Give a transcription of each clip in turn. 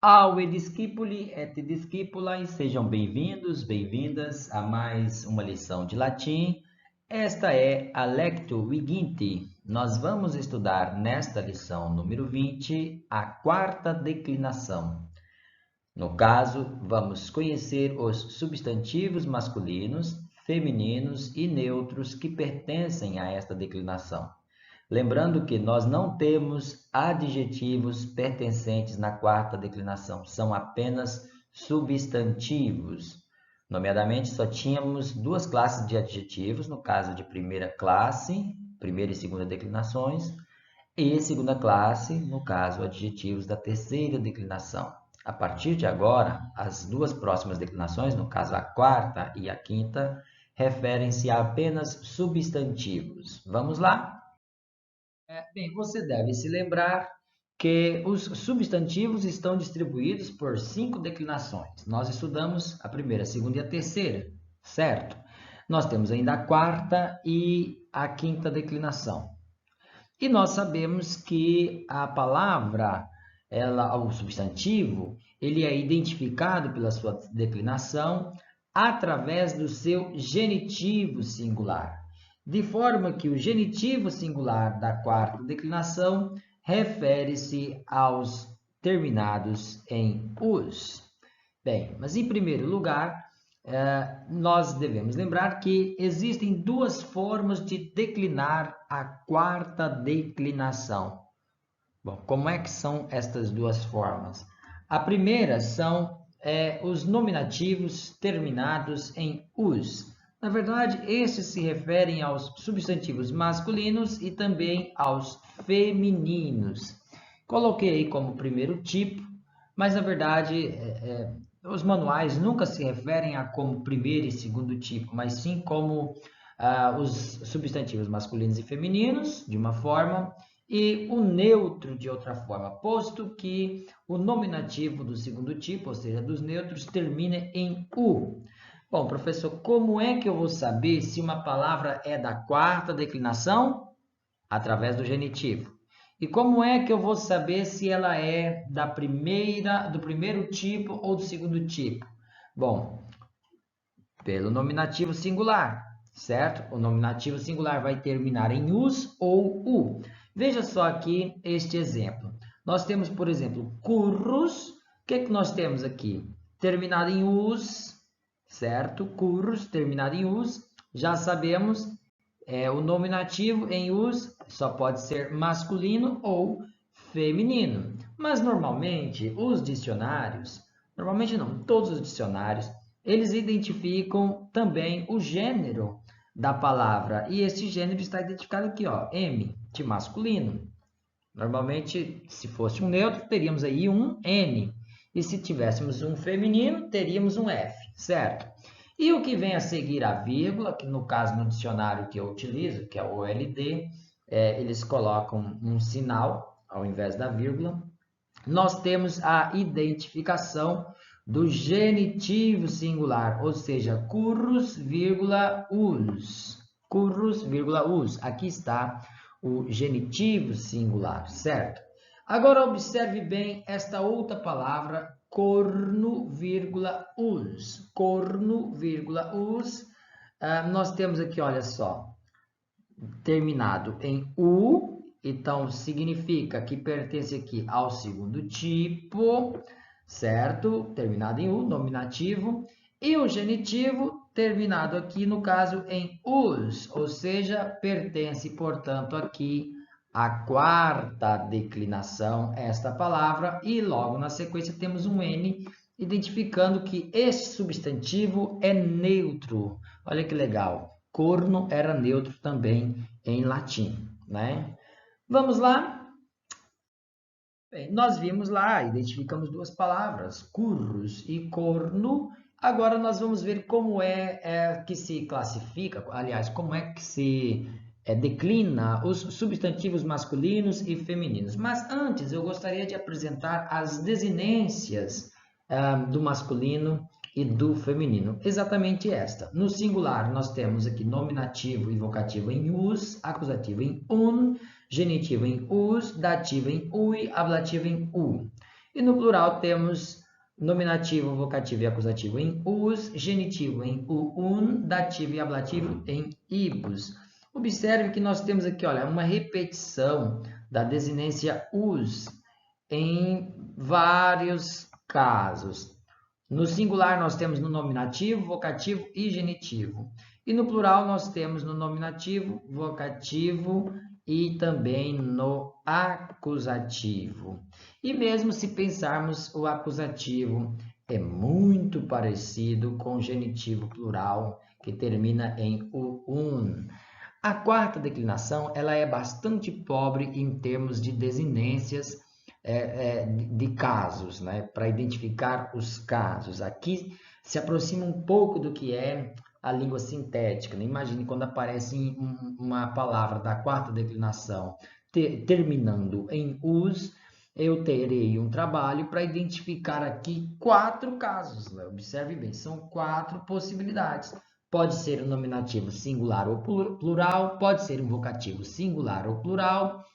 Aue discipuli et discipulae, sejam bem-vindos, bem-vindas a mais uma lição de latim. Esta é a Lectio Viginti. Nós vamos estudar nesta lição número 20 a quarta declinação. No caso, vamos conhecer os substantivos masculinos, femininos e neutros que pertencem a esta declinação. Lembrando que nós não temos adjetivos pertencentes na quarta declinação, são apenas substantivos. Nomeadamente, só tínhamos duas classes de adjetivos, no caso de primeira classe, primeira e segunda declinações, e segunda classe, no caso, adjetivos da terceira declinação. A partir de agora, as duas próximas declinações, no caso a quarta e a quinta, referem-se a apenas substantivos. Vamos lá? Bem, você deve se lembrar que os substantivos estão distribuídos por 5 declinações. Nós estudamos a primeira, a segunda e a terceira, certo? Nós temos ainda a quarta e a quinta declinação. E nós sabemos que a palavra, o substantivo, ele é identificado pela sua declinação através do seu genitivo singular. De forma que o genitivo singular da quarta declinação refere-se aos terminados em us. Bem, mas em primeiro lugar, nós devemos lembrar que existem duas formas de declinar a quarta declinação. Bom, como é que são estas duas formas? A primeira são os nominativos terminados em us. Na verdade, estes se referem aos substantivos masculinos e também aos femininos. Coloquei aí como primeiro tipo, mas na verdade os manuais nunca se referem a como primeiro e segundo tipo, mas sim como os substantivos masculinos e femininos, de uma forma, e o neutro de outra forma, posto que o nominativo do segundo tipo, ou seja, dos neutros, termina em u. Bom, professor, como é que eu vou saber se uma palavra é da quarta declinação? Através do genitivo. E como é que eu vou saber se ela é do primeiro tipo ou do segundo tipo? Bom, pelo nominativo singular, certo? O nominativo singular vai terminar em us ou u. Veja só aqui este exemplo. Nós temos, por exemplo, curros. O que é que nós temos aqui? Terminado em us, certo? Curros, terminado em us. Já sabemos, o nominativo em us só pode ser masculino ou feminino. Mas normalmente os dicionários, normalmente não, todos os dicionários, eles identificam também o gênero da palavra. E esse gênero está identificado aqui, ó, M, de masculino. Normalmente, se fosse um neutro, teríamos aí um N. E se tivéssemos um feminino, teríamos um F, certo? E o que vem a seguir a vírgula, que no caso no dicionário que eu utilizo, que é o OLD, eles colocam um sinal ao invés da vírgula. Nós temos a identificação do genitivo singular, ou seja, currus, us. Currus, us. Aqui está o genitivo singular, certo? Agora observe bem esta outra palavra, corno, us. Corno, us. Nós temos aqui, olha só, terminado em u, então significa que pertence aqui ao segundo tipo, certo? Terminado em u, nominativo. E o genitivo terminado aqui, no caso, em us, ou seja, pertence, portanto, aqui à quarta declinação, esta palavra, e logo na sequência temos um N, identificando que este substantivo é neutro. Olha que legal. Corno era neutro também em latim, né? Vamos lá? Bem, nós vimos lá, identificamos duas palavras, currus e corno. Agora nós vamos ver como que se classifica, aliás, como é que se declina os substantivos masculinos e femininos. Mas antes eu gostaria de apresentar as desinências do masculino e do feminino. Exatamente esta. No singular, nós temos aqui nominativo e vocativo em us, acusativo em un, genitivo em us, dativo em ui, ablativo em u. E no plural temos nominativo, vocativo e acusativo em us, genitivo em uun, dativo e ablativo em ibus. Observe que nós temos aqui, olha, uma repetição da desinência us em vários casos. No singular, nós temos no nominativo, vocativo e genitivo. E no plural, nós temos no nominativo, vocativo e também no acusativo. E mesmo se pensarmos o acusativo, é muito parecido com o genitivo plural, que termina em un. A quarta declinação ela é bastante pobre em termos de desinências de casos, né? Para identificar os casos. Aqui se aproxima um pouco do que é a língua sintética. Né? Imagine quando aparece uma palavra da quarta declinação terminando em us, eu terei um trabalho para identificar aqui 4 casos. Né? Observe bem, são 4 possibilidades. Pode ser um nominativo singular ou plural, pode ser um vocativo singular ou plural,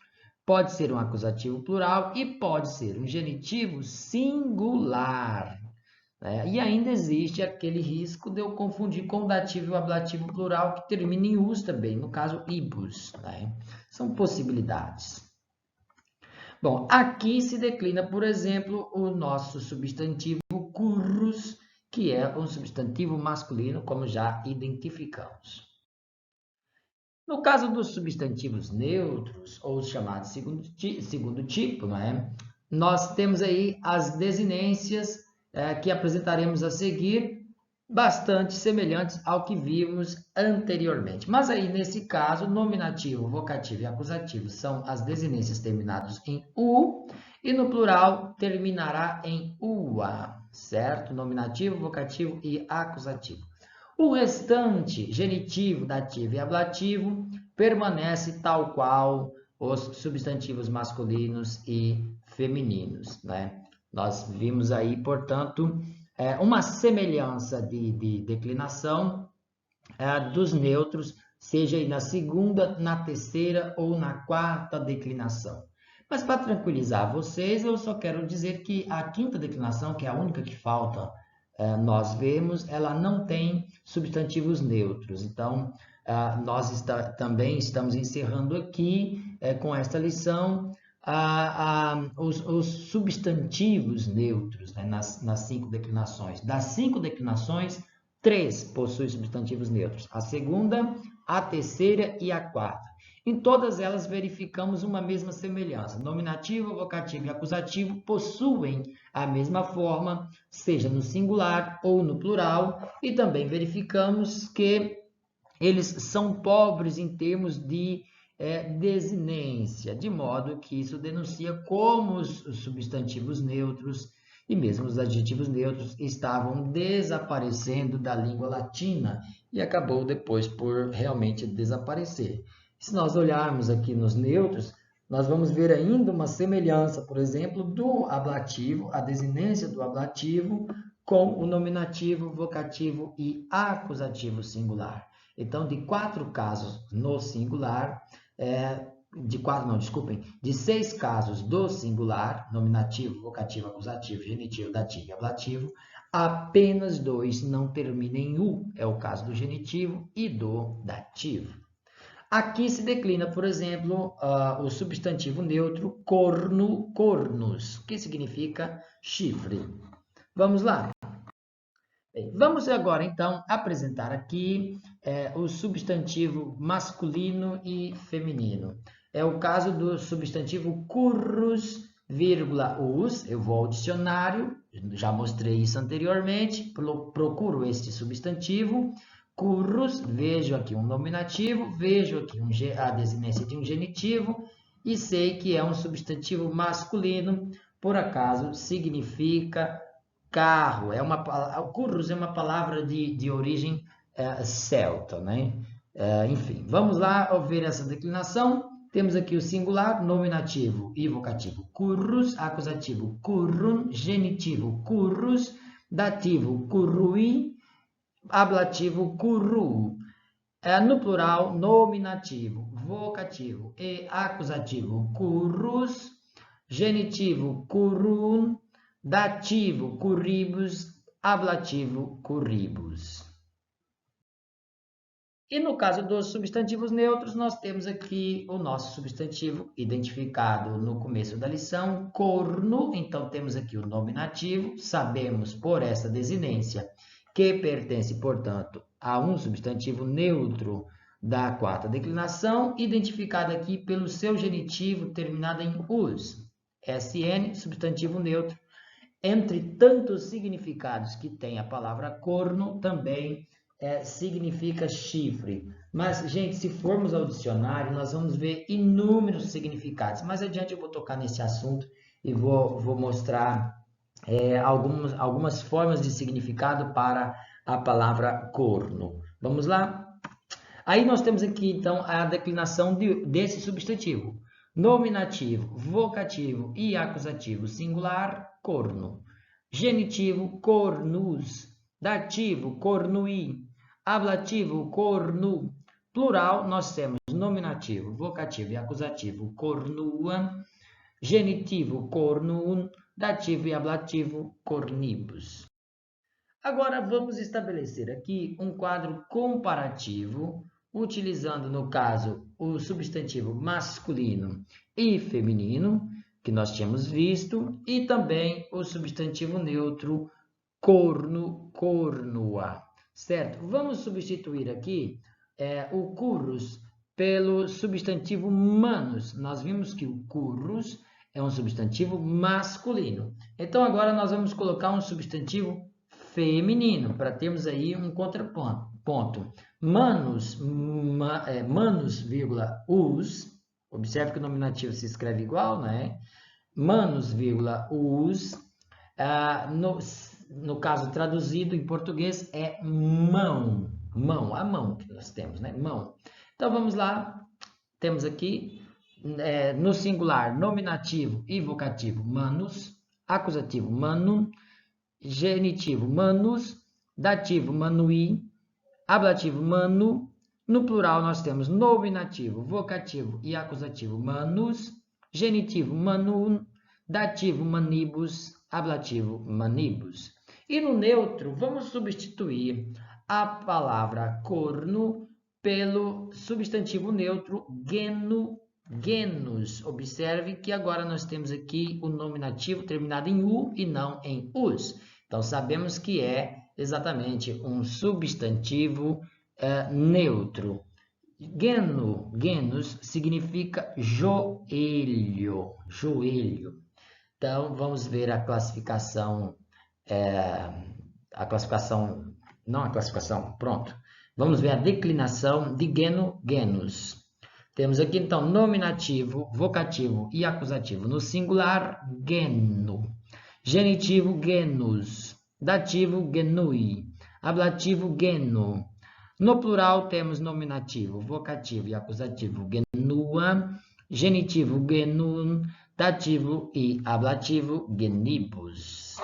pode ser um acusativo plural e pode ser um genitivo singular. Né? E ainda existe aquele risco de eu confundir com o dativo e o ablativo plural que termina em us também, no caso ibus. Né? São possibilidades. Bom, aqui se declina, por exemplo, o nosso substantivo currus, que é um substantivo masculino, como já identificamos. No caso dos substantivos neutros, ou os chamados segundo tipo, né, nós temos aí as desinências que apresentaremos a seguir, bastante semelhantes ao que vimos anteriormente. Mas aí, nesse caso, nominativo, vocativo e acusativo são as desinências terminadas em u, e no plural terminará em ua, certo? Nominativo, vocativo e acusativo. O restante, genitivo, dativo e ablativo, permanece tal qual os substantivos masculinos e femininos, né? Nós vimos aí, portanto, uma semelhança de declinação dos neutros, seja na segunda, na terceira ou na quarta declinação. Mas para tranquilizar vocês, eu só quero dizer que a quinta declinação, que é a única que falta nós vemos, ela não tem substantivos neutros. Então, nós também estamos encerrando aqui, com esta lição, os substantivos neutros, né, nas 5 declinações. Das 5 declinações, 3 possuem substantivos neutros. A segunda, a terceira e a quarta. Em todas elas verificamos uma mesma semelhança. Nominativo, vocativo e acusativo possuem a mesma forma, seja no singular ou no plural, e também verificamos que eles são pobres em termos de desinência, de modo que isso denuncia como os substantivos neutros e mesmo os adjetivos neutros estavam desaparecendo da língua latina e acabou depois por realmente desaparecer. Se nós olharmos aqui nos neutros, nós vamos ver ainda uma semelhança, por exemplo, do ablativo, a desinência do ablativo com o nominativo, vocativo e acusativo singular. Então, de 4 casos no singular, de 6 casos do singular, nominativo, vocativo, acusativo, genitivo, dativo e ablativo, apenas 2 não terminam em u, é o caso do genitivo e do dativo. Aqui se declina, por exemplo, o substantivo neutro corno, cornus, que significa chifre. Vamos lá. Bem, vamos agora, então, apresentar aqui o substantivo masculino e feminino. É o caso do substantivo currus, vírgula, us. Eu vou ao dicionário, já mostrei isso anteriormente, procuro este substantivo. Currus, vejo aqui um nominativo, vejo aqui a desinência de um genitivo e sei que é um substantivo masculino, por acaso significa carro. Currus é uma palavra de origem celta, né? Enfim, vamos lá ver essa declinação. Temos aqui o singular, nominativo e vocativo currus, acusativo currun, genitivo currus, dativo currui, ablativo curru. No plural, nominativo, vocativo e acusativo currus, genitivo currun, dativo, curribus, ablativo, curribus. E no caso dos substantivos neutros, nós temos aqui o nosso substantivo identificado no começo da lição, corno. Então, temos aqui o nominativo, sabemos por essa desinência que pertence, portanto, a um substantivo neutro da quarta declinação, identificado aqui pelo seu genitivo terminado em us. SN, substantivo neutro. Entre tantos significados que tem a palavra corno, também significa chifre. Mas, gente, se formos ao dicionário, nós vamos ver inúmeros significados. Mais adiante eu vou tocar nesse assunto e vou mostrar algumas formas de significado para a palavra corno. Vamos lá? Aí nós temos aqui, então, a declinação desse substantivo. Nominativo, vocativo e acusativo singular, corno. Genitivo, cornus. Dativo, cornui. Ablativo, cornu. Plural, nós temos nominativo, vocativo e acusativo, cornuam. Genitivo, cornuum. Dativo e ablativo, cornibus. Agora, vamos estabelecer aqui um quadro comparativo, utilizando, no caso, o substantivo masculino e feminino, que nós tínhamos visto, e também o substantivo neutro corno, cornua, certo? Vamos substituir aqui o currus pelo substantivo manus. Nós vimos que o currus é um substantivo masculino. Então, agora nós vamos colocar um substantivo feminino, para termos aí um contraponto. Manus, vírgula, us, observe que o nominativo se escreve igual, né? Manus, vírgula, us, no caso traduzido em português é mão, a mão que nós temos, né? Mão. Então, vamos lá, temos aqui, no singular, nominativo e vocativo, manus, acusativo, manum, genitivo, manus, dativo, manui, ablativo, manu. No plural, nós temos nominativo, vocativo e acusativo, manus, genitivo, manum, dativo, manibus, ablativo, manibus. E no neutro, vamos substituir a palavra corno pelo substantivo neutro geno, genus. Observe que agora nós temos aqui o nominativo terminado em u e não em us. Então, sabemos que é exatamente um substantivo neutro. Geno, genus, significa joelho, joelho. Então, vamos ver a classificação, pronto. Vamos ver a declinação de geno, genus. Temos aqui, então, nominativo, vocativo e acusativo. No singular, geno. Genitivo, genus. Dativo, genui. Ablativo, geno. No plural, temos nominativo, vocativo e acusativo, genua. Genitivo, genum. Dativo e ablativo, genibus.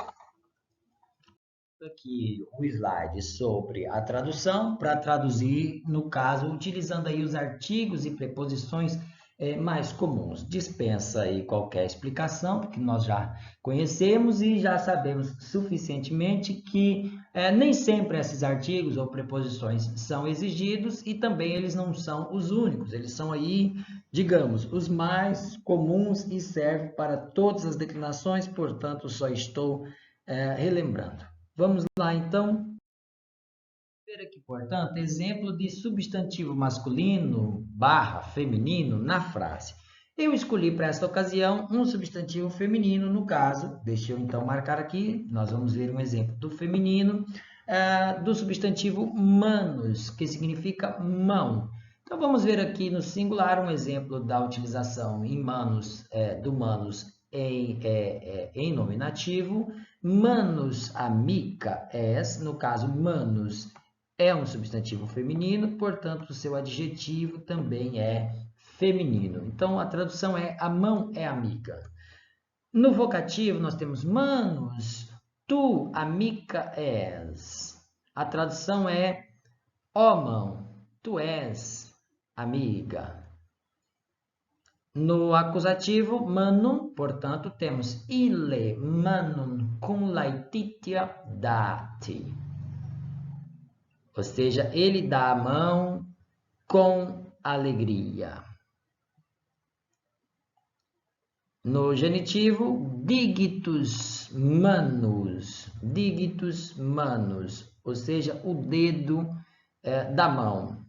Aqui o slide sobre a tradução, para traduzir, no caso, utilizando aí os artigos e preposições mais comuns. Dispensa aí qualquer explicação, porque nós já conhecemos e já sabemos suficientemente que nem sempre esses artigos ou preposições são exigidos e também eles não são os únicos. Eles são aí, digamos, os mais comuns e servem para todas as declinações, portanto, só estou relembrando. Vamos lá, então. Ver aqui, portanto, exemplo de substantivo masculino / feminino na frase. Eu escolhi para esta ocasião um substantivo feminino, no caso, deixa eu então marcar aqui, nós vamos ver um exemplo do feminino, do substantivo manus, que significa mão. Então, vamos ver aqui no singular um exemplo da utilização em manus, do manus em nominativo. Manus amica es, no caso, manus é um substantivo feminino, portanto, o seu adjetivo também é feminino. Então, a tradução é a mão é amiga. No vocativo, nós temos manus, tu amica és. A tradução é ó mão, tu és amiga. No acusativo, manum, portanto, temos ile manum cum laetitia dati. Ou seja, ele dá a mão com alegria. No genitivo, digitus manus, ou seja, o dedo da mão.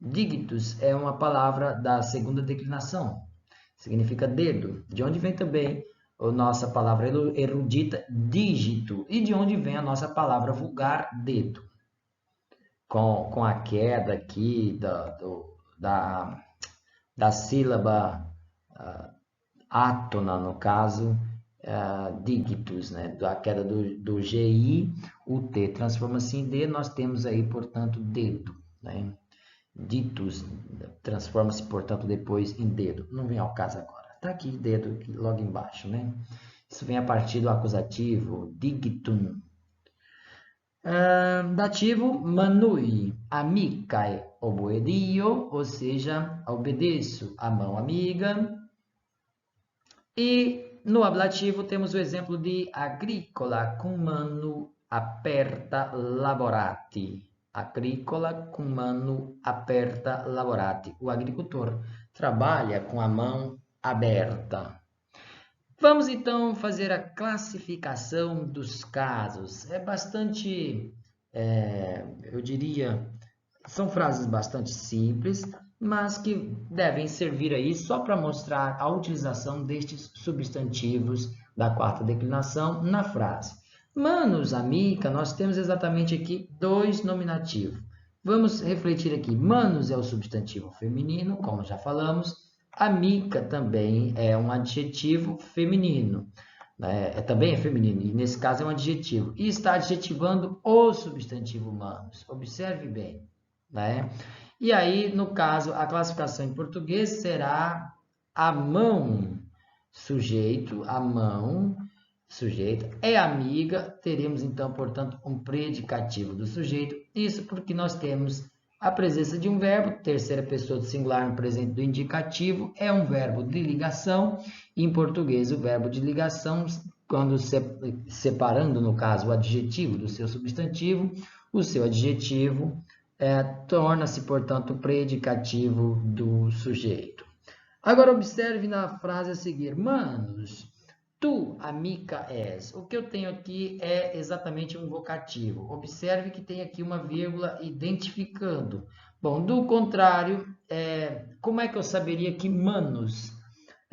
Digitus é uma palavra da segunda declinação, significa dedo, de onde vem também a nossa palavra erudita, dígito, e de onde vem a nossa palavra vulgar, dedo. Com a queda aqui da sílaba átona, no caso, digitus, né? A queda do GI, o T transforma-se em D, nós temos aí, portanto, dedo, né? Ditus transforma-se, portanto, depois em dedo. Não vem ao caso agora. Está aqui dedo aqui, logo embaixo, né? Isso vem a partir do acusativo, digitum. Dativo, manui, amicae oboedio, ou seja, obedeço a mão amiga. E no ablativo temos o exemplo de agricola cum manu aperta laborati. Agricola cum manu aperta laborati. O agricultor trabalha com a mão aberta. Vamos então fazer a classificação dos casos. É bastante, eu diria, são frases bastante simples, mas que devem servir aí só para mostrar a utilização destes substantivos da quarta declinação na frase. Manus, amica, nós temos exatamente aqui dois nominativos. Vamos refletir aqui. Manus é o substantivo feminino, como já falamos. Amica também é um adjetivo feminino. Também é feminino, e nesse caso é um adjetivo. E está adjetivando o substantivo manus. Observe bem. Né? E aí, no caso, a classificação em português será a mão, sujeito, a mão, sujeito, é amiga, teremos então, portanto, um predicativo do sujeito, isso porque nós temos a presença de um verbo, terceira pessoa do singular no presente do indicativo, é um verbo de ligação, em português o verbo de ligação, quando separando, no caso, o adjetivo do seu substantivo, o seu adjetivo torna-se, portanto, predicativo do sujeito. Agora, observe na frase a seguir. Manos, tu, amica, és. O que eu tenho aqui é exatamente um vocativo. Observe que tem aqui uma vírgula identificando. Bom, do contrário, como é que eu saberia que manus,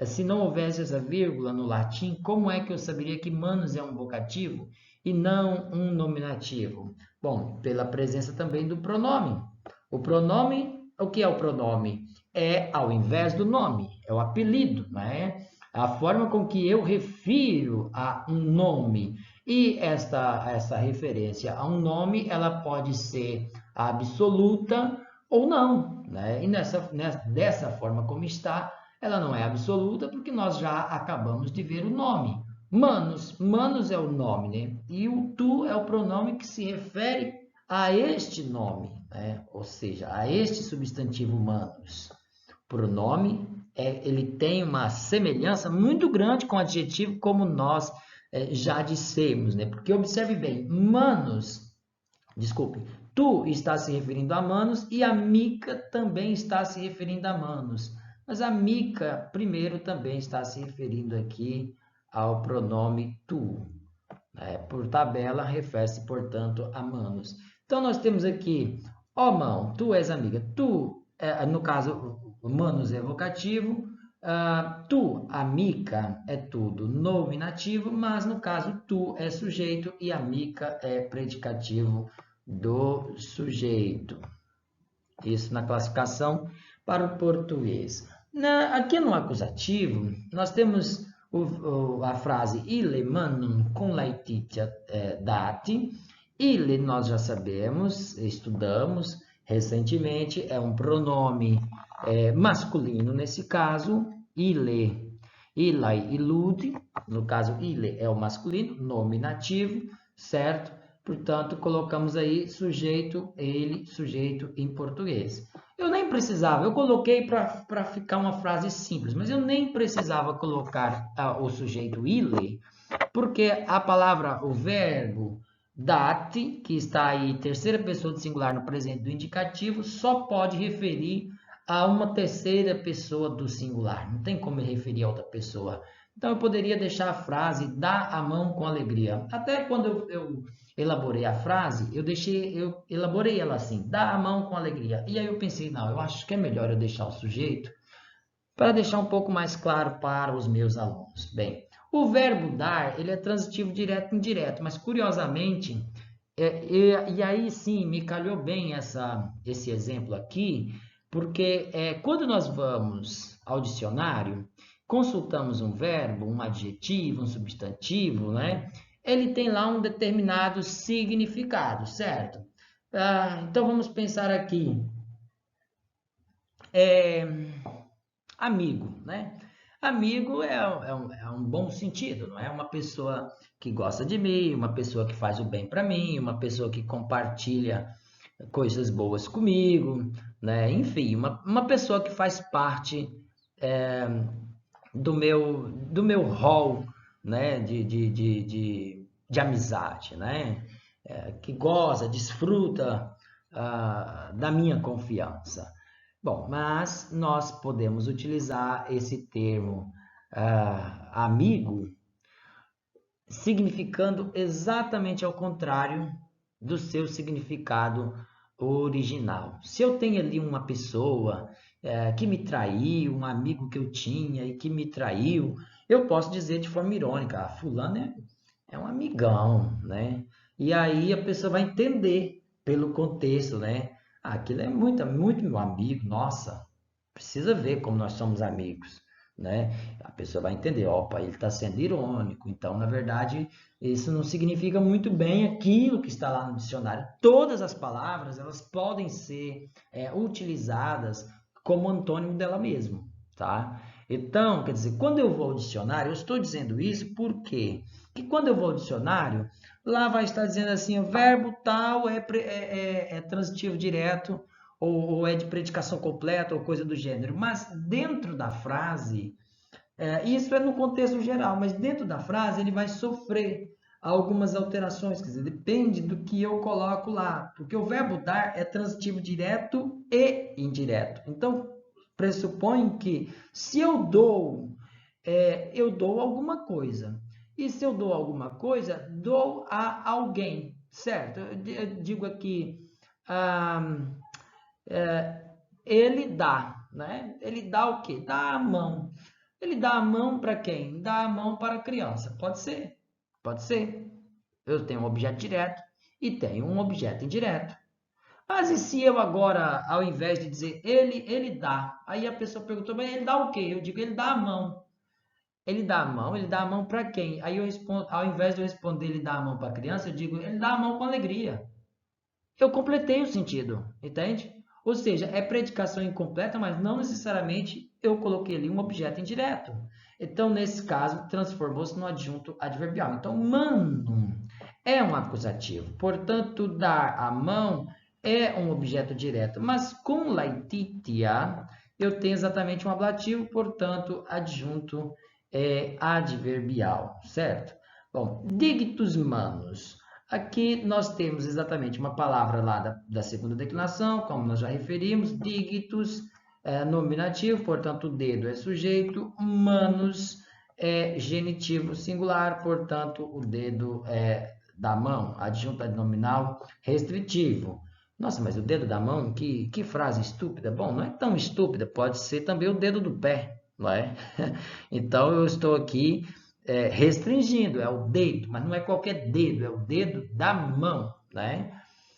se não houvesse essa vírgula no latim, como é que eu saberia que manus é um vocativo e não um nominativo? Bom, pela presença também do pronome. O pronome, o que é o pronome? É ao invés do nome, é o apelido, né? A forma com que eu refiro a um nome. E essa referência a um nome, ela pode ser absoluta ou não, né? E dessa forma como está, ela não é absoluta porque nós já acabamos de ver o nome. Manus, manus é o nome, né? E o tu é o pronome que se refere a este nome, né? Ou seja, a este substantivo manus. Pronome, ele tem uma semelhança muito grande com o adjetivo, como nós já dissemos, né? Porque observe bem, manus, desculpe, tu está se referindo a manus e a mica também está se referindo a manus. Mas a mica, primeiro, também está se referindo aqui ao pronome tu. Por tabela, refere-se, portanto, a manus. Então, nós temos aqui, ó mão, tu és amiga. Tu, no caso, manus é vocativo. Tu, amica, é tudo nominativo, mas no caso, tu é sujeito e amica é predicativo do sujeito. Isso na classificação para o português. Aqui no acusativo, nós temos a frase ile manum cum laetitia dati. Ile nós já sabemos, estudamos recentemente, é um pronome masculino nesse caso. Ile, ilai, ilude, no caso ile é o masculino, nominativo, certo? Portanto, colocamos aí sujeito, ele, sujeito em português. Eu nem precisava, eu coloquei para ficar uma frase simples, mas eu nem precisava colocar o sujeito ele, porque a palavra, o verbo date, que está aí terceira pessoa do singular no presente do indicativo, só pode referir a uma terceira pessoa do singular. Não tem como ele referir a outra pessoa. Então, eu poderia deixar a frase dá a mão com alegria. Até quando eu elaborei a frase, eu elaborei ela assim, dá a mão com alegria. E aí eu pensei, não, eu acho que é melhor eu deixar o sujeito para deixar um pouco mais claro para os meus alunos. Bem, o verbo dar, ele é transitivo direto e indireto, mas curiosamente, e aí sim, me calhou bem esse exemplo aqui, porque quando nós vamos ao dicionário, consultamos um verbo, um adjetivo, um substantivo, né? Ele tem lá um determinado significado, certo? Então vamos pensar aqui. Amigo, né? Amigo é um bom sentido, não é? Uma pessoa que gosta de mim, uma pessoa que faz o bem para mim, uma pessoa que compartilha coisas boas comigo, né? Enfim, uma pessoa que faz parte do meu rol, né? De amizade, né? Que goza, desfruta da minha confiança. Bom, mas nós podemos utilizar esse termo amigo, significando exatamente ao contrário do seu significado original. Se eu tenho ali uma pessoa que me traiu, um amigo que eu tinha e que me traiu, eu posso dizer de forma irônica, fulano é um amigão, né? E aí a pessoa vai entender pelo contexto, né? Aquilo é muito, muito meu amigo, nossa, precisa ver como nós somos amigos, né? A pessoa vai entender, opa, ele está sendo irônico. Então, na verdade, isso não significa muito bem aquilo que está lá no dicionário. Todas as palavras, elas podem ser utilizadas como antônimo dela mesma, tá? Então, quer dizer, quando eu vou ao dicionário, eu estou dizendo isso porque que quando eu vou ao dicionário, lá vai estar dizendo assim, o verbo tal é transitivo direto, ou é de predicação completa, ou coisa do gênero. Mas dentro da frase, isso é no contexto geral, mas dentro da frase ele vai sofrer algumas alterações, quer dizer, depende do que eu coloco lá, porque o verbo dar é transitivo direto e indireto. Então, pressupõe que se eu dou alguma coisa. E se eu dou alguma coisa, dou a alguém, certo? Eu digo aqui, ah, ele dá, né? Ele dá o quê? Dá a mão. Ele dá a mão para quem? Dá a mão para a criança. Pode ser, pode ser. Eu tenho um objeto direto e tenho um objeto indireto. Mas e se eu agora, ao invés de dizer ele dá, aí a pessoa perguntou, mas ele dá o quê? Eu digo, ele dá a mão. Ele dá a mão para quem? Aí eu respondo, ao invés de eu responder ele dá a mão para a criança, eu digo, ele dá a mão com alegria. Eu completei o sentido, entende? Ou seja, é predicação incompleta, mas não necessariamente eu coloquei ali um objeto indireto. Então, nesse caso, transformou-se no adjunto adverbial. Então, mano é um acusativo. Portanto, dar a mão é um objeto direto. Mas com laetitia, eu tenho exatamente um ablativo, portanto, adjunto adverbial, certo? Bom, dictus manus. Aqui nós temos exatamente uma palavra lá da segunda declinação, como nós já referimos, dictus nominativo, portanto o dedo é sujeito, manus é genitivo singular, portanto o dedo é da mão, adjunto nominal restritivo. Nossa, mas o dedo da mão, que frase estúpida. Bom, não é tão estúpida, pode ser também o dedo do pé, não é? Então eu estou aqui restringindo, é o dedo, mas não é qualquer dedo, é o dedo da mão, né?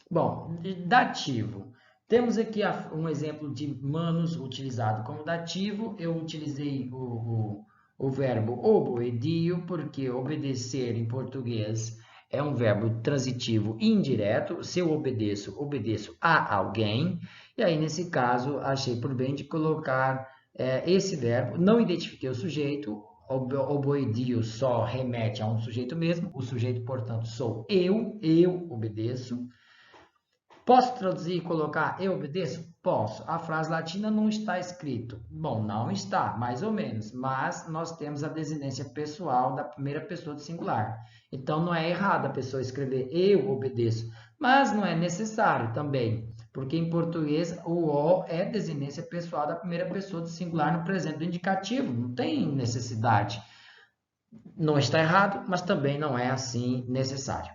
Bom, dativo. Temos aqui um exemplo de manus utilizado como dativo. Eu utilizei o verbo obedio, porque obedecer em português é um verbo transitivo indireto. Se eu obedeço, obedeço a alguém. E aí, nesse caso, achei por bem de colocar esse verbo. Não identifiquei o sujeito, oboidio só remete a um sujeito mesmo, o sujeito, portanto, sou eu obedeço. Posso traduzir e colocar eu obedeço? Posso. A frase latina não está escrito. Bom, não está, mais ou menos, mas nós temos a desinência pessoal da primeira pessoa do singular. Então, não é errado a pessoa escrever eu obedeço, mas não é necessário também, porque em português o O é desinência pessoal da primeira pessoa do singular no presente do indicativo, não tem necessidade. Não está errado, mas também não é assim necessário.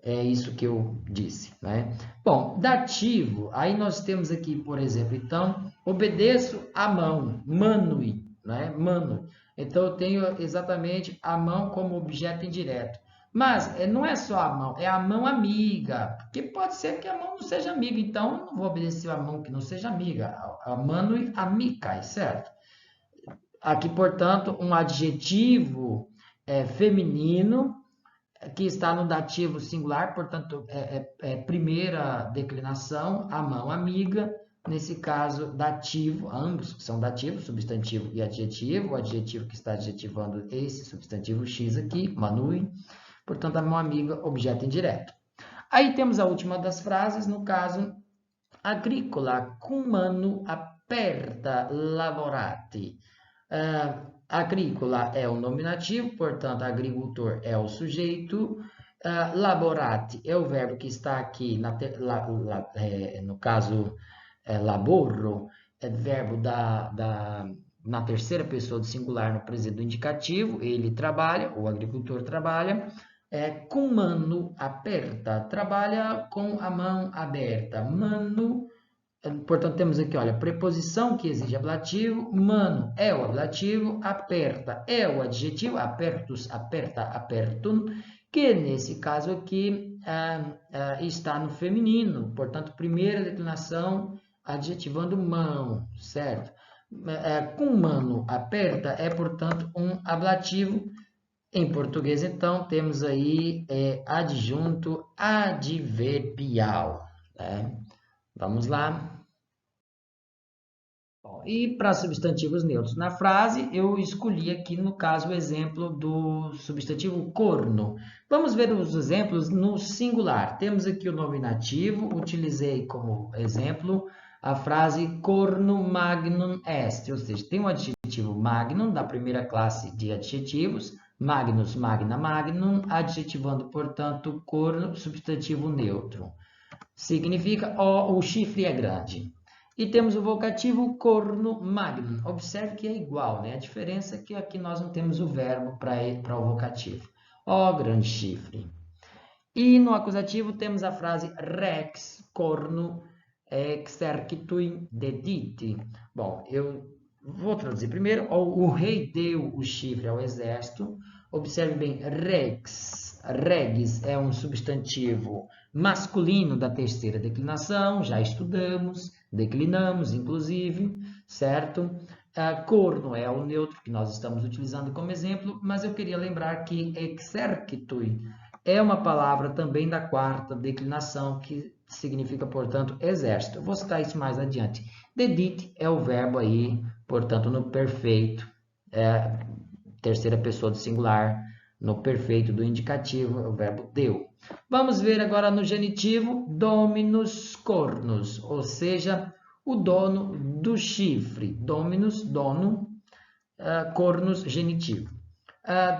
É isso que eu disse, né? Bom, dativo, aí nós temos aqui, por exemplo, então, obedeço a mão, manui, né? Mano. Então, eu tenho exatamente a mão como objeto indireto. Mas não é só a mão, é a mão amiga, porque pode ser que a mão não seja amiga, então eu não vou obedecer a mão que não seja amiga, a manui amicai, certo? Aqui, portanto, um adjetivo feminino, que está no dativo singular, portanto, primeira declinação, a mão amiga, nesse caso, dativo, ambos são dativos, substantivo e adjetivo, o adjetivo que está adjetivando esse substantivo X aqui, manui, portanto, a mão amiga, objeto indireto. Aí temos a última das frases, no caso, agrícola, cum manu aperta lavorati. Agrícola é o nominativo, portanto, agricultor é o sujeito. Laborati é o verbo que está aqui, no caso, laborro, é verbo na terceira pessoa do singular no presente do indicativo, ele trabalha, o agricultor trabalha. Com mano aperta, trabalha com a mão aberta. Mano, portanto, temos aqui, olha, preposição que exige ablativo, mano é o ablativo, aperta é o adjetivo, apertus, aperta, apertum, que nesse caso aqui está no feminino, portanto, primeira declinação adjetivando mão, certo? Com mano, aperta é, portanto, um ablativo. Em português, então, temos aí adjunto adverbial, né? Vamos lá. Bom, e para substantivos neutros na frase, eu escolhi aqui, no caso, o exemplo do substantivo corno. Vamos ver os exemplos no singular. Temos aqui o nominativo, utilizei como exemplo a frase corno magnum est, ou seja, tem o adjetivo magnum da primeira classe de adjetivos, magnus, magna, magnum, adjetivando, portanto, corno, substantivo neutro. Significa o chifre é grande. E temos o vocativo corno magnum. Observe que é igual, né? A diferença é que aqui nós não temos o verbo para o vocativo. Ó grande chifre. E no acusativo temos a frase rex corno exercitui dediti. Bom, eu vou traduzir primeiro. O rei deu o chifre ao exército. Observe bem, rex, regis é um substantivo masculino da terceira declinação, já estudamos, declinamos, inclusive, certo? Corno é o neutro que nós estamos utilizando como exemplo, mas eu queria lembrar que exercitui é uma palavra também da quarta declinação, que significa, portanto, exército. Eu vou citar isso mais adiante. Dedite é o verbo aí, portanto, no perfeito, terceira pessoa do singular, no perfeito do indicativo, é o verbo deu. Vamos ver agora no genitivo, dominus cornus, ou seja, o dono do chifre. Dominus, dono, cornus, genitivo.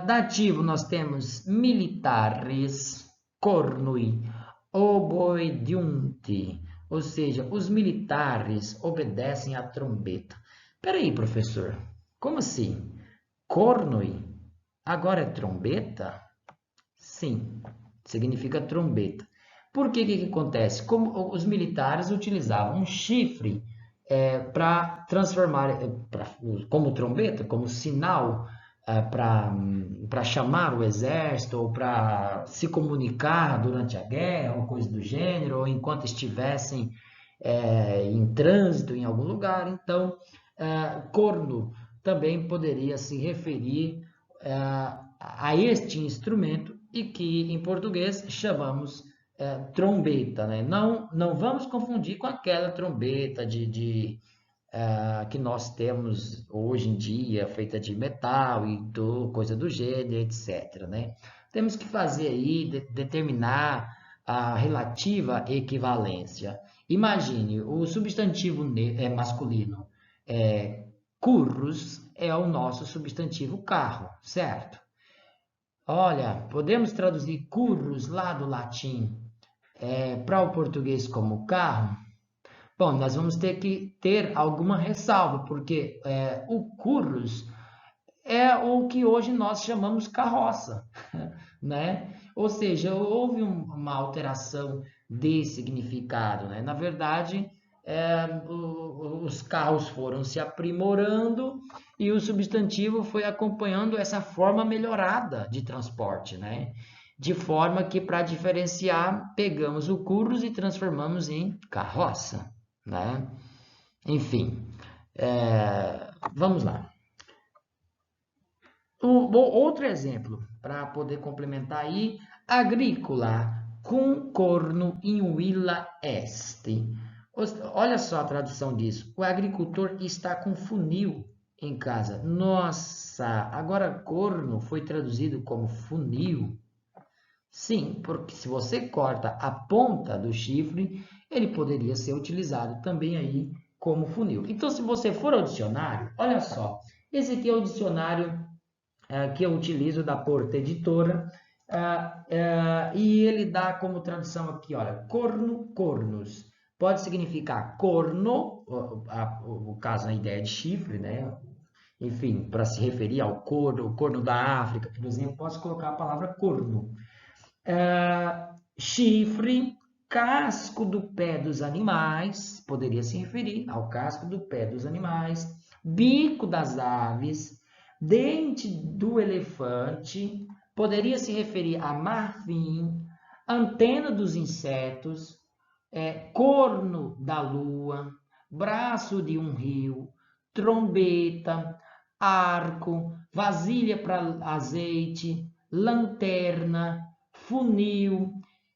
Dativo, nós temos militares, cornui, oboediunti, ou seja, os militares obedecem à trombeta. Espera aí, professor, como assim? Cornui, agora é trombeta? Sim, significa trombeta. Por que que acontece? Como os militares utilizavam um chifre para transformar, como trombeta, como sinal, para chamar o exército ou para se comunicar durante a guerra ou coisa do gênero, ou enquanto estivessem em trânsito em algum lugar. Então, corno também poderia se referir a este instrumento e que em português chamamos trombeta, né? Não vamos confundir com aquela trombeta de que nós temos hoje em dia, feita de metal e coisa do gênero, etc., né? Temos que fazer aí, determinar a relativa equivalência. Imagine, o substantivo masculino currus é o nosso substantivo carro, certo? Olha, podemos traduzir currus lá do latim para o português como carro? Bom, nós vamos ter que ter alguma ressalva, porque o currus é o que hoje nós chamamos carroça, né? Ou seja, houve uma alteração de significado, né? Na verdade, os carros foram se aprimorando e o substantivo foi acompanhando essa forma melhorada de transporte, né? De forma que, para diferenciar, pegamos o currus e transformamos em carroça, né? Enfim, vamos lá. Outro exemplo, para poder complementar aí, agrícola, cum corno in villa est. Olha só a tradução disso. O agricultor está com funil em casa. Nossa, agora corno foi traduzido como funil. Sim, porque se você corta a ponta do chifre, ele poderia ser utilizado também aí como funil. Então, se você for ao dicionário, olha só. Esse aqui é o dicionário que eu utilizo da Porta Editora, e ele dá como tradução aqui, olha, corno, cornus. Pode significar corno, o caso, a ideia de chifre, né? Enfim, para se referir ao corno, o corno da África, por exemplo, posso colocar a palavra corno. Chifre, casco do pé dos animais, poderia se referir ao casco do pé dos animais, bico das aves, dente do elefante, poderia se referir a marfim, antena dos insetos, corno da lua, braço de um rio, trombeta, arco, vasilha para azeite, lanterna, funil,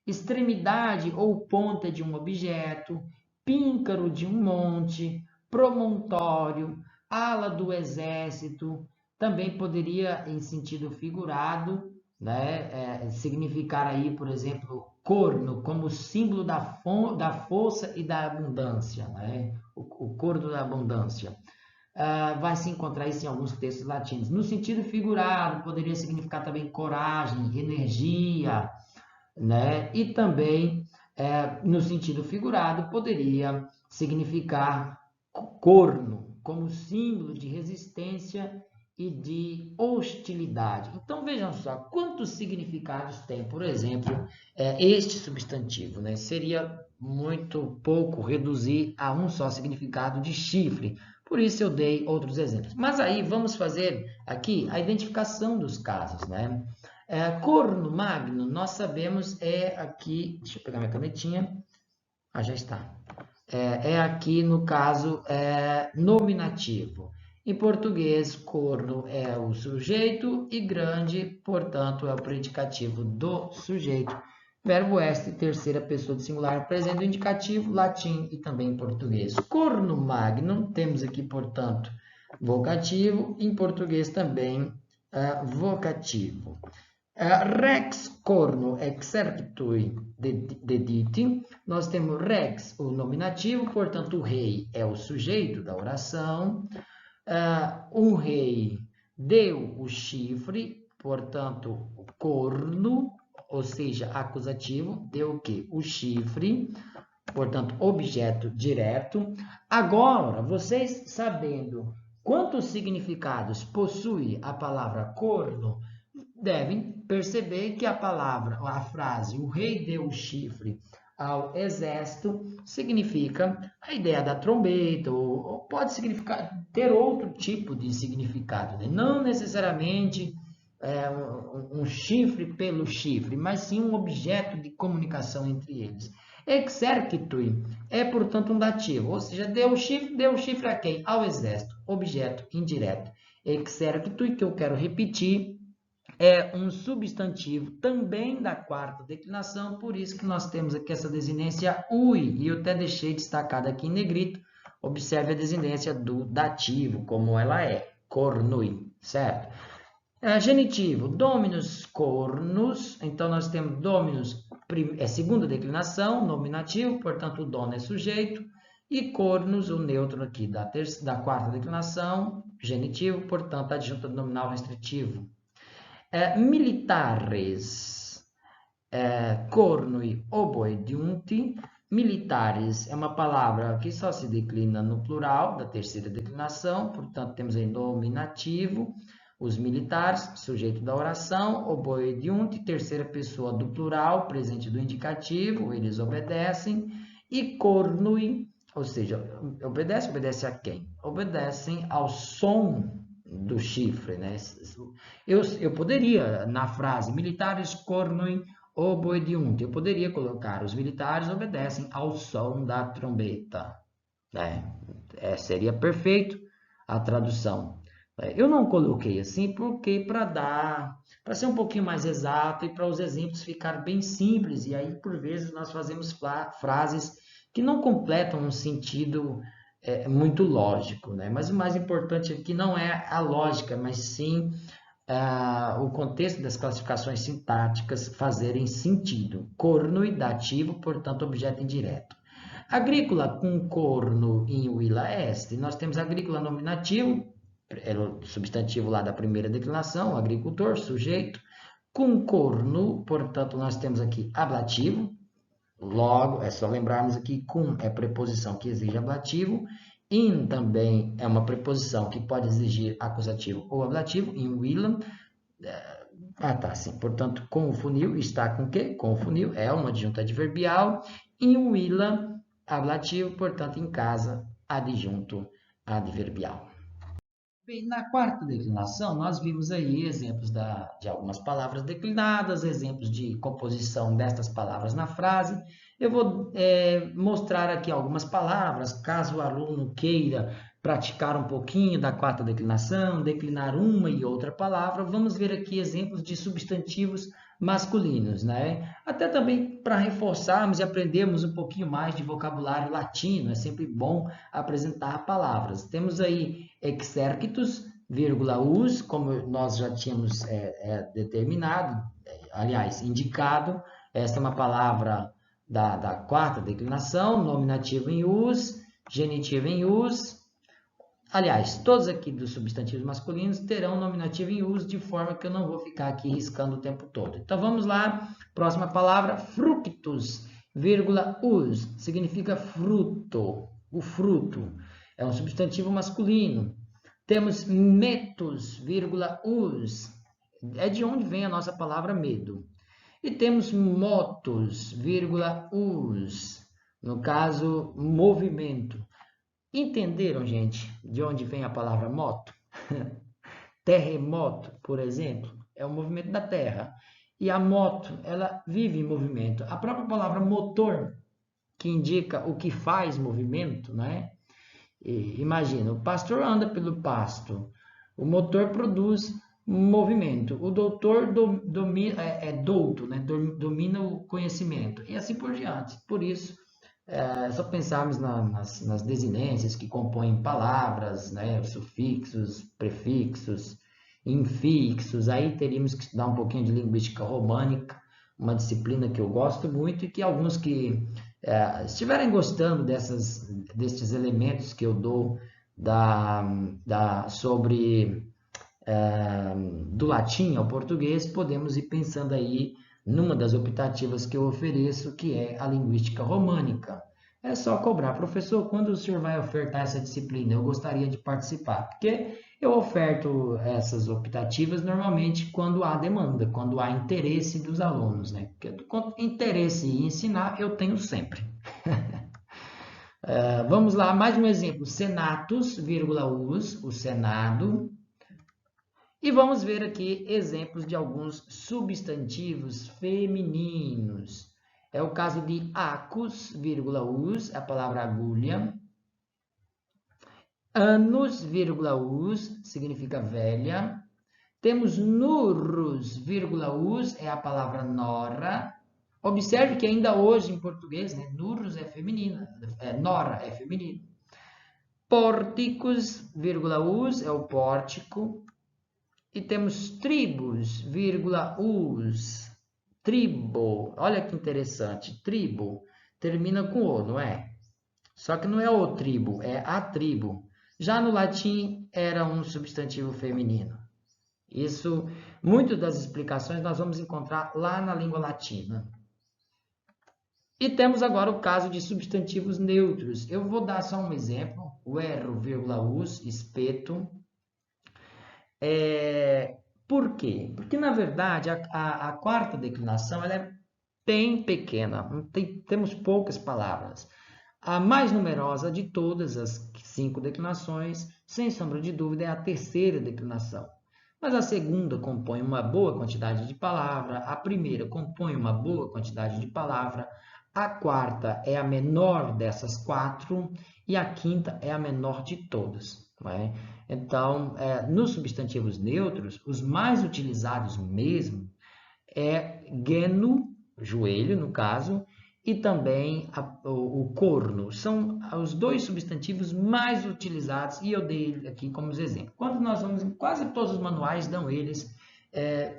extremidade ou ponta de um objeto, píncaro de um monte, promontório, ala do exército, também poderia, em sentido figurado, né, significar aí, por exemplo, corno como símbolo da força e da abundância, né? O corno da abundância. Vai se encontrar isso em alguns textos latinos. No sentido figurado, poderia significar também coragem, energia, né? E também, no sentido figurado, poderia significar corno, como símbolo de resistência e de hostilidade. Então, vejam só, quantos significados tem, por exemplo, este substantivo, né? Seria muito pouco reduzir a um só significado de chifre. Por isso eu dei outros exemplos. Mas aí vamos fazer aqui a identificação dos casos, né? Corno magno, nós sabemos, aqui, deixa eu pegar minha canetinha, já está. Aqui no caso nominativo. Em português, corno é o sujeito e grande, portanto, é o predicativo do sujeito. Verbo est, terceira pessoa do singular, presente do indicativo, latim e também em português. Corno magnum, temos aqui, portanto, vocativo, em português também vocativo. Rex corno exercitui dediti, nós temos rex, o nominativo, portanto, o rei é o sujeito da oração. O rei deu o chifre, portanto, o corno, ou seja, acusativo, deu o quê? O chifre, portanto, objeto direto. Agora, vocês sabendo quantos significados possui a palavra corno, devem perceber que a frase o rei deu o chifre ao exército significa a ideia da trombeta, ou pode significar ter outro tipo de significado, né? Não necessariamente um chifre pelo chifre, mas sim um objeto de comunicação entre eles. Exercitui é, portanto, um dativo, ou seja, deu o chifre a quem? Ao exército, objeto indireto. Exercitui, que eu quero repetir, é um substantivo também da quarta declinação, por isso que nós temos aqui essa desinência ui, e eu até deixei destacado aqui em negrito, Observe a desinência do dativo, como ela é, cornui, certo? Genitivo, dominus cornus, então nós temos dominus, segunda declinação, nominativo, portanto o dono é sujeito, e cornus, o neutro aqui da quarta declinação, genitivo, portanto adjunto nominal restritivo. Militares, cornui oboediunti. Militares é uma palavra que só se declina no plural, da terceira declinação, portanto temos aí nominativo, os militares, sujeito da oração, oboediunti, terceira pessoa do plural, presente do indicativo, eles obedecem, e cornui, ou seja, obedece a quem? Obedecem ao som do chifre, né? Eu poderia, na frase, militares cornui oboediunti, eu poderia colocar, os militares obedecem ao som da trombeta, né? Seria perfeito a tradução. Eu não coloquei assim porque para ser um pouquinho mais exato e para os exemplos ficar bem simples, e aí por vezes nós fazemos frases que não completam um sentido muito lógico, né? Mas o mais importante aqui não é a lógica, mas sim o contexto das classificações sintáticas fazerem sentido. Corno e dativo, portanto, objeto indireto. Agrícola com corno in villa est. Nós temos agrícola nominativo, era o substantivo lá da primeira declinação, agricultor, sujeito. Com corno, portanto, nós temos aqui ablativo. Logo, é só lembrarmos aqui, cum é preposição que exige ablativo. In também é uma preposição que pode exigir acusativo ou ablativo. In villa. Tá, sim. Portanto, com o funil, está com o quê? Com o funil, é uma adjunta adverbial. In villa, ablativo, portanto, em casa, adjunto adverbial. Bem, na quarta declinação, nós vimos aí exemplos de algumas palavras declinadas, exemplos de composição destas palavras na frase. Eu vou mostrar aqui algumas palavras, caso o aluno queira praticar um pouquinho da quarta declinação, declinar uma e outra palavra, vamos ver aqui exemplos de substantivos masculinos, né? Até também para reforçarmos e aprendermos um pouquinho mais de vocabulário latino, é sempre bom apresentar palavras. Temos aí exercitus, us, como nós já tínhamos determinado, aliás, indicado, esta é uma palavra da quarta declinação, nominativo em us, genitivo em us. Aliás, todos aqui dos substantivos masculinos terão nominativo em us, de forma que eu não vou ficar aqui riscando o tempo todo. Então, vamos lá. Próxima palavra, fructus, us, significa fruto, o fruto. É um substantivo masculino. Temos metus, us, é de onde vem a nossa palavra medo. E temos motus, us, no caso, movimento. Entenderam, gente, de onde vem a palavra moto? Terremoto, por exemplo, é o movimento da Terra. E a moto, ela vive em movimento. A própria palavra motor, que indica o que faz movimento, né? Imagina, o pastor anda pelo pasto. O motor produz movimento. O doutor douto, né? Domina o conhecimento. E assim por diante. Por isso, é só pensarmos nas desinências que compõem palavras, né? Sufixos, prefixos, infixos. Aí teríamos que estudar um pouquinho de linguística românica, uma disciplina que eu gosto muito e que alguns que estiverem gostando destes elementos que eu dou sobre do latim ao português, podemos ir pensando aí numa das optativas que eu ofereço, que é a linguística românica. É só cobrar, professor, quando o senhor vai ofertar essa disciplina? Eu gostaria de participar, porque eu oferto essas optativas normalmente quando há demanda, quando há interesse dos alunos, né? Porque interesse em ensinar eu tenho sempre. Vamos lá, mais um exemplo. Senatus, us, o Senado. E vamos ver aqui exemplos de alguns substantivos femininos. É o caso de acus, us, a palavra agulha. Anus, us, significa velha. Temos nurrus, us, é a palavra nora. Observe que ainda hoje em português, né, nurrus é feminina, nora é feminino. pórticos, vírgula, us, é o pórtico. E temos tribos, vírgula, us, tribo. Olha que interessante, tribo termina com o, não é? Só que não é o tribo, é a tribo. Já no latim era um substantivo feminino. Isso, muitas das explicações nós vamos encontrar lá na língua latina. E temos agora o caso de substantivos neutros. Eu vou dar só um exemplo. O erro, vírgula, us, espeto. Por quê? Porque, na verdade, a quarta declinação ela é bem pequena. Temos poucas palavras. A mais numerosa de todas as 5 declinações, sem sombra de dúvida, é a terceira declinação. Mas a segunda compõe uma boa quantidade de palavra, a primeira compõe uma boa quantidade de palavra, a quarta é a menor dessas 4 e a quinta é a menor de todas. Não é? Então, nos substantivos neutros, os mais utilizados mesmo é geno, joelho no caso, e também o corno. São os 2 substantivos mais utilizados e eu dei aqui como exemplo. Quando nós vamos em quase todos os manuais, dão eles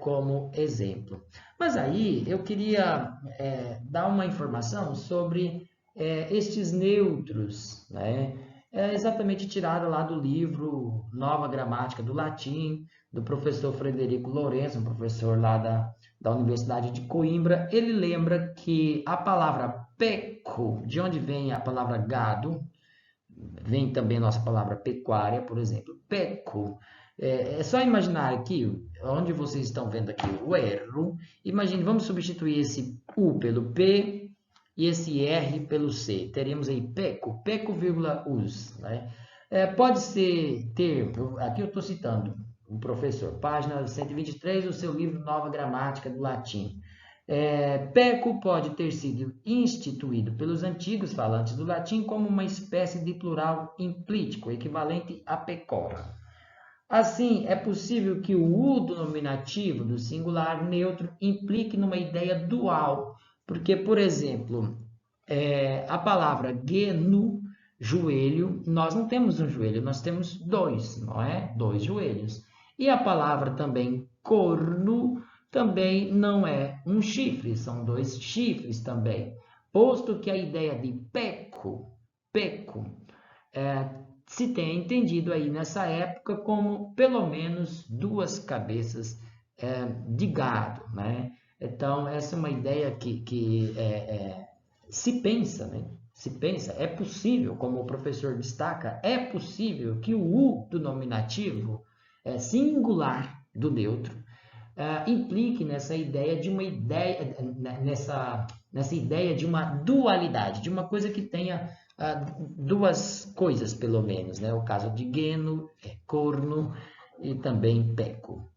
como exemplo. Mas aí eu queria dar uma informação sobre estes neutros, né? É exatamente tirado lá do livro Nova Gramática do Latim, do professor Frederico Lourenço, um professor lá da Universidade de Coimbra. Ele lembra que a palavra peco, de onde vem a palavra gado, vem também a nossa palavra pecuária, por exemplo. Peco. É só imaginar aqui, onde vocês estão vendo aqui o erro. Imagine, vamos substituir esse U pelo P e esse R pelo C. Teremos aí peco, peco, vírgula, us. Né? Pode ser aqui eu estou citando o professor, página 123 do seu livro Nova Gramática do Latim. Peco pode ter sido instituído pelos antigos falantes do latim como uma espécie de plural implícito, equivalente a pecora. Assim, é possível que o U do nominativo do singular neutro implique numa ideia dual, porque, por exemplo, a palavra genu, joelho, nós não temos um joelho, nós temos 2, não é? 2 joelhos. E a palavra também corno também não é um chifre, são 2 chifres também. Posto que a ideia de peco, se tem entendido aí nessa época como pelo menos 2 cabeças de gado, né? Então, essa é uma ideia que se pensa, né? Se pensa, é possível, como o professor destaca, é possível que o U do nominativo singular do neutro implique nessa ideia de uma ideia, nessa ideia de uma dualidade, de uma coisa que tenha 2 coisas, pelo menos, né? O caso de geno, corno e também peco.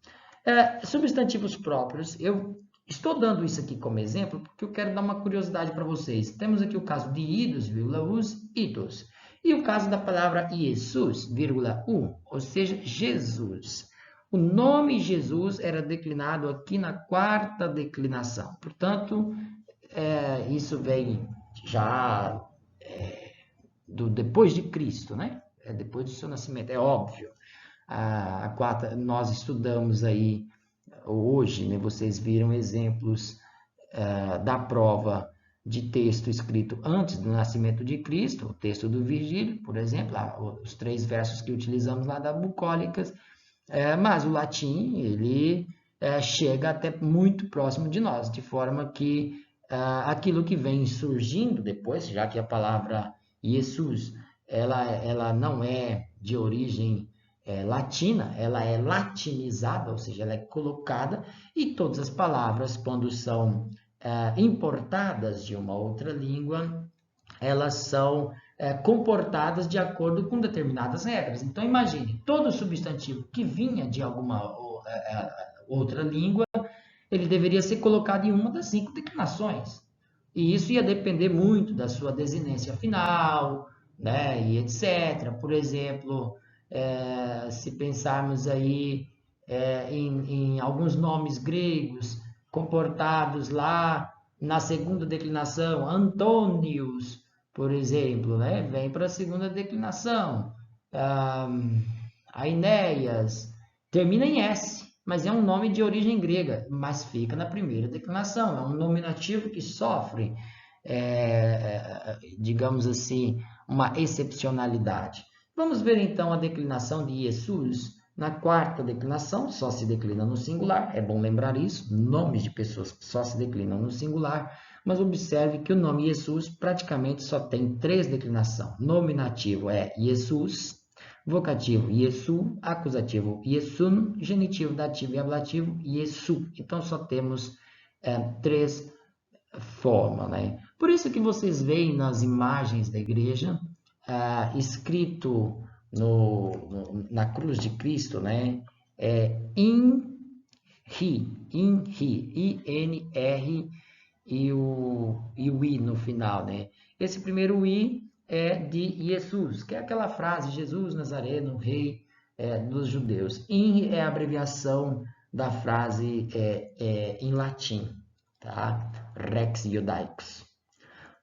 Substantivos próprios, eu estou dando isso aqui como exemplo porque eu quero dar uma curiosidade para vocês. Temos aqui o caso de idos, vírgula, us, idos. E o caso da palavra Jesus, vírgula, ou seja, Jesus. O nome Jesus era declinado aqui na quarta declinação. Portanto, isso vem já depois de Cristo, né? Depois do seu nascimento, é óbvio. Nós estudamos aí hoje, né, vocês viram exemplos da prova de texto escrito antes do nascimento de Cristo, o texto do Virgílio, por exemplo, os 3 versos que utilizamos lá da Bucólicas, mas o latim, ele chega até muito próximo de nós, de forma que aquilo que vem surgindo depois, já que a palavra Jesus, ela não é de origem latina, ela é latinizada, ou seja, ela é colocada, e todas as palavras, quando são importadas de uma outra língua, elas são comportadas de acordo com determinadas regras. Então, imagine, todo substantivo que vinha de alguma outra língua, ele deveria ser colocado em uma das 5 declinações. E isso ia depender muito da sua desinência final, né, e etc. Por exemplo, se pensarmos aí em alguns nomes gregos comportados lá na segunda declinação, Antônios, por exemplo, né, vem para a segunda declinação. Ainéias, termina em S, mas é um nome de origem grega, mas fica na primeira declinação. É um nominativo que sofre, digamos assim, uma excepcionalidade. Vamos ver então a declinação de Jesus. Na quarta declinação, só se declina no singular, é bom lembrar isso, nomes de pessoas só se declinam no singular, mas observe que o nome Jesus praticamente só tem 3 declinações. Nominativo é Jesus, vocativo Yesu, acusativo Yesun, genitivo, dativo e ablativo Yesu. Então só temos 3 formas, né? Por isso que vocês veem nas imagens da igreja escrito na cruz de Cristo, né? INRI, I-N-R e o I no final, né? Esse primeiro I é de Jesus, que é aquela frase, Jesus Nazareno, rei dos judeus. INRI é a abreviação da frase em latim, tá? Rex Judaicus.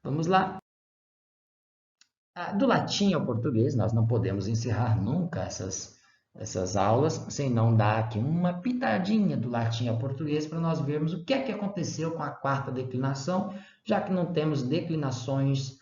Vamos lá. Do latim ao português, nós não podemos encerrar nunca essas aulas sem não dar aqui uma pitadinha do latim ao português para nós vermos o que é que aconteceu com a quarta declinação, já que não temos declinações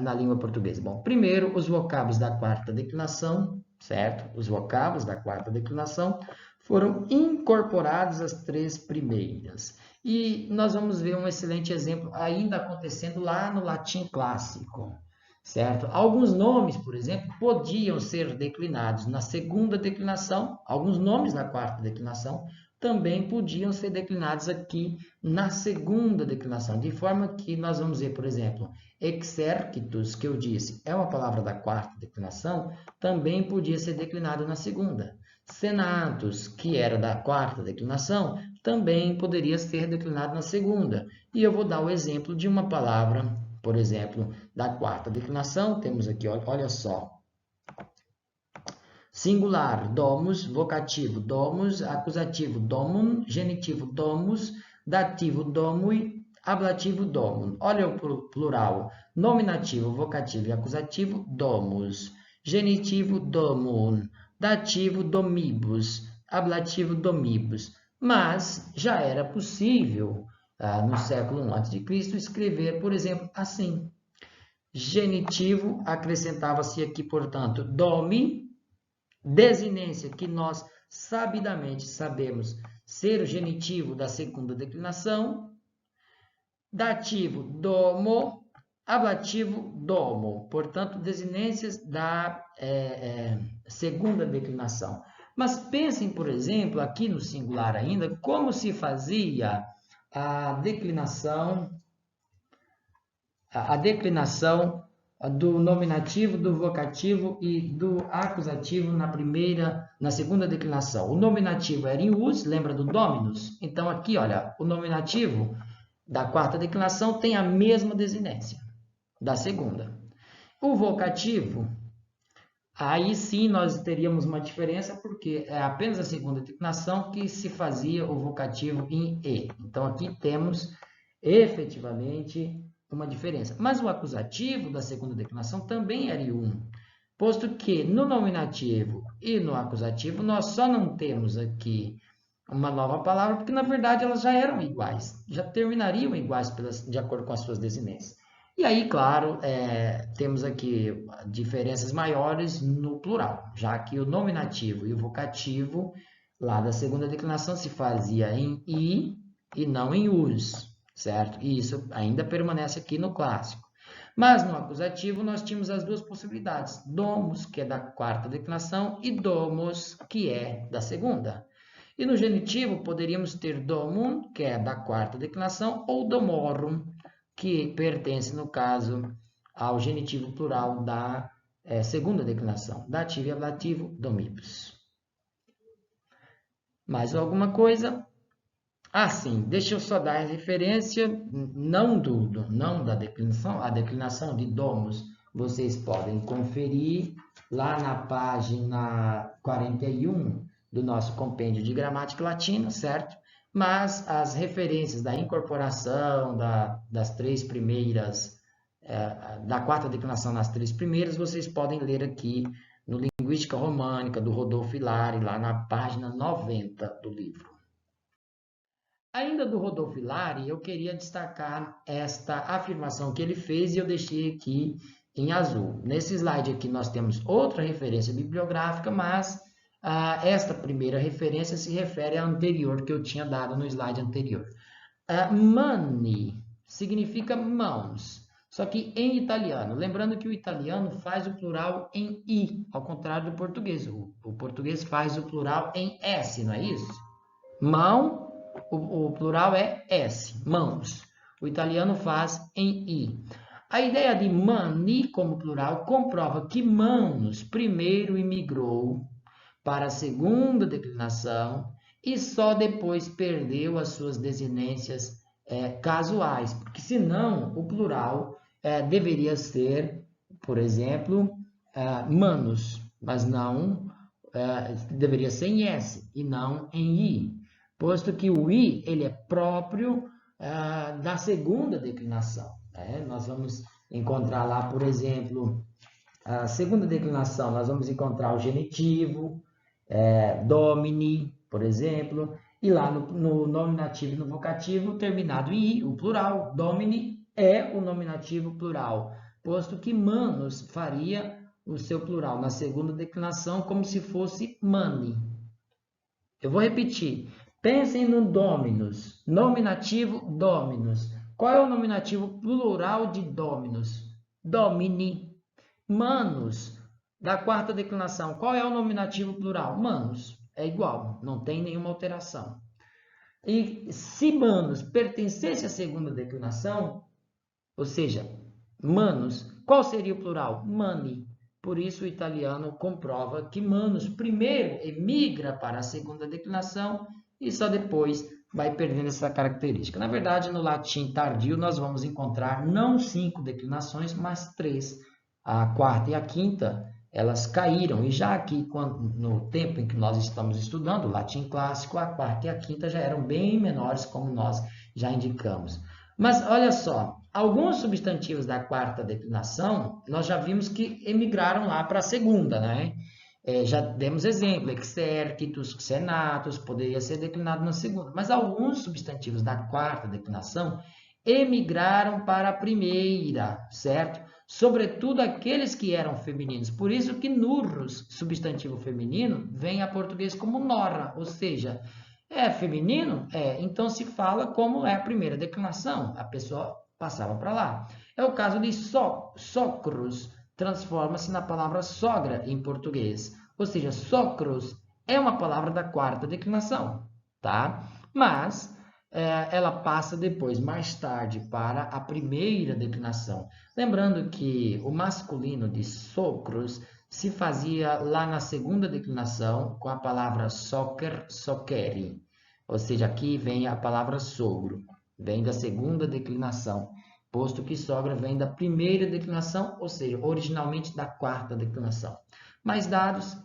na língua portuguesa. Bom, primeiro, os vocábulos da quarta declinação, certo? Os vocábulos da quarta declinação foram incorporados às 3 primeiras. E nós vamos ver um excelente exemplo ainda acontecendo lá no latim clássico. Certo? Alguns nomes, por exemplo, podiam ser declinados na segunda declinação, alguns nomes na quarta declinação também podiam ser declinados aqui na segunda declinação, de forma que nós vamos ver, por exemplo, exercitus, que eu disse, é uma palavra da quarta declinação, também podia ser declinado na segunda. Senatus, que era da quarta declinação, também poderia ser declinado na segunda. E eu vou dar o exemplo de uma palavra, por exemplo, da quarta declinação, temos aqui, olha só. Singular, domus, vocativo, domus, acusativo, domum, genitivo, domus, dativo, domui, ablativo, domum. Olha o plural, nominativo, vocativo e acusativo, domus, genitivo, domum, dativo, domibus, ablativo, domibus. Mas já era possível no século I a.C., escrever, por exemplo, assim. Genitivo, acrescentava-se aqui, portanto, domi, desinência, que nós sabidamente sabemos ser o genitivo da segunda declinação, dativo, domo, ablativo, domo, portanto, desinências da segunda declinação. Mas pensem, por exemplo, aqui no singular ainda, como se fazia a declinação do nominativo, do vocativo e do acusativo na segunda declinação. O nominativo era em us, lembra do dominus? Então aqui, olha, o nominativo da quarta declinação tem a mesma desinência da segunda. O vocativo, aí sim nós teríamos uma diferença, porque é apenas a segunda declinação que se fazia o vocativo em e. Então aqui temos efetivamente uma diferença. Mas o acusativo da segunda declinação também era um, posto que no nominativo e no acusativo nós só não temos aqui uma nova palavra, porque na verdade elas já eram iguais, já terminariam iguais de acordo com as suas desinências. E aí, claro, temos aqui diferenças maiores no plural, já que o nominativo e o vocativo lá da segunda declinação se fazia em i e não em us, certo? E isso ainda permanece aqui no clássico. Mas no acusativo nós tínhamos as duas possibilidades, domus, que é da quarta declinação, e domos, que é da segunda. E no genitivo poderíamos ter domum, que é da quarta declinação, ou domorum, que pertence, no caso, ao genitivo plural da segunda declinação. Dativo e ablativo, domibus. Mais alguma coisa? Sim, deixa eu só dar a referência, não da declinação, a declinação de domus, vocês podem conferir lá na página 41 do nosso compêndio de gramática latina, certo? Mas as referências da incorporação das 3 primeiras, da quarta declinação nas 3 primeiras, vocês podem ler aqui no Linguística Românica, do Rodolfo Hilari, lá na página 90 do livro. Ainda do Rodolfo Hilari, eu queria destacar esta afirmação que ele fez e eu deixei aqui em azul. Nesse slide aqui nós temos outra referência bibliográfica, mas esta primeira referência se refere à anterior que eu tinha dado no slide anterior. Mani significa mãos, só que em italiano. Lembrando que o italiano faz o plural em i, ao contrário do português. O português faz o plural em s, não é isso? Mão, o plural é s, mãos. O italiano faz em i. A ideia de mani como plural comprova que manos primeiro imigrou para a segunda declinação e só depois perdeu as suas desinências casuais, porque senão o plural deveria ser, por exemplo, manos, mas não, deveria ser em S e não em I, posto que o I ele é próprio da segunda declinação. Nós vamos encontrar lá, por exemplo, a segunda declinação, nós vamos encontrar o genitivo, domini, por exemplo, e lá no nominativo e no vocativo, terminado em i, o plural, domini é o nominativo plural, posto que manos faria o seu plural na segunda declinação como se fosse mani. Eu vou repetir. Pensem no dominus, nominativo dominus. Qual é o nominativo plural de dominus? Domini. Manos, da quarta declinação, qual é o nominativo plural? Manos, é igual, não tem nenhuma alteração. E se manos pertencesse à segunda declinação, ou seja, manos, qual seria o plural? Mani. Por isso o italiano comprova que manos primeiro emigra para a segunda declinação e só depois vai perdendo essa característica. Na verdade, no latim tardio, nós vamos encontrar não 5 declinações, mas 3. A quarta e a quinta, elas caíram. E já aqui, no tempo em que nós estamos estudando o latim clássico, a quarta e a quinta já eram bem menores, como nós já indicamos. Mas olha só, alguns substantivos da quarta declinação, nós já vimos que emigraram lá para a segunda, né? Já demos exemplo, exercitus, xenatus, poderia ser declinado na segunda. Mas alguns substantivos da quarta declinação emigraram para a primeira, certo? Sobretudo aqueles que eram femininos. Por isso que nurros, substantivo feminino, vem a português como nora, ou seja, é feminino? Então se fala como é a primeira declinação, a pessoa passava para lá. É o caso de socros, transforma-se na palavra sogra em português. Ou seja, socros é uma palavra da quarta declinação, tá? Mas ela passa depois, mais tarde, para a primeira declinação. Lembrando que o masculino de socros se fazia lá na segunda declinação com a palavra socer, socere. Ou seja, aqui vem a palavra sogro, vem da segunda declinação, posto que sogra vem da primeira declinação, ou seja, originalmente da quarta declinação. Mais dados,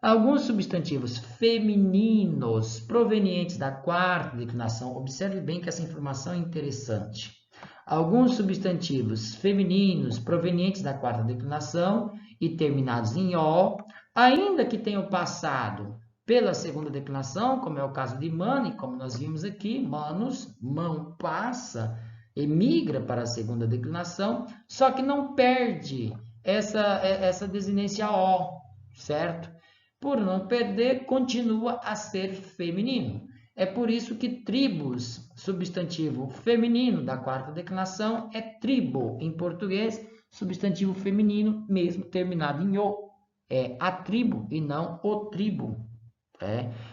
alguns substantivos femininos provenientes da quarta declinação, observe bem que essa informação é interessante. Alguns substantivos femininos provenientes da quarta declinação e terminados em O, ainda que tenham passado pela segunda declinação, como é o caso de mani, como nós vimos aqui, manos, mão passa, emigra para a segunda declinação, só que não perde essa desinência O, certo? Por não perder, continua a ser feminino. É por isso que tribos, substantivo feminino da quarta declinação, é tribo em português, substantivo feminino, mesmo terminado em o. É a tribo e não o tribo.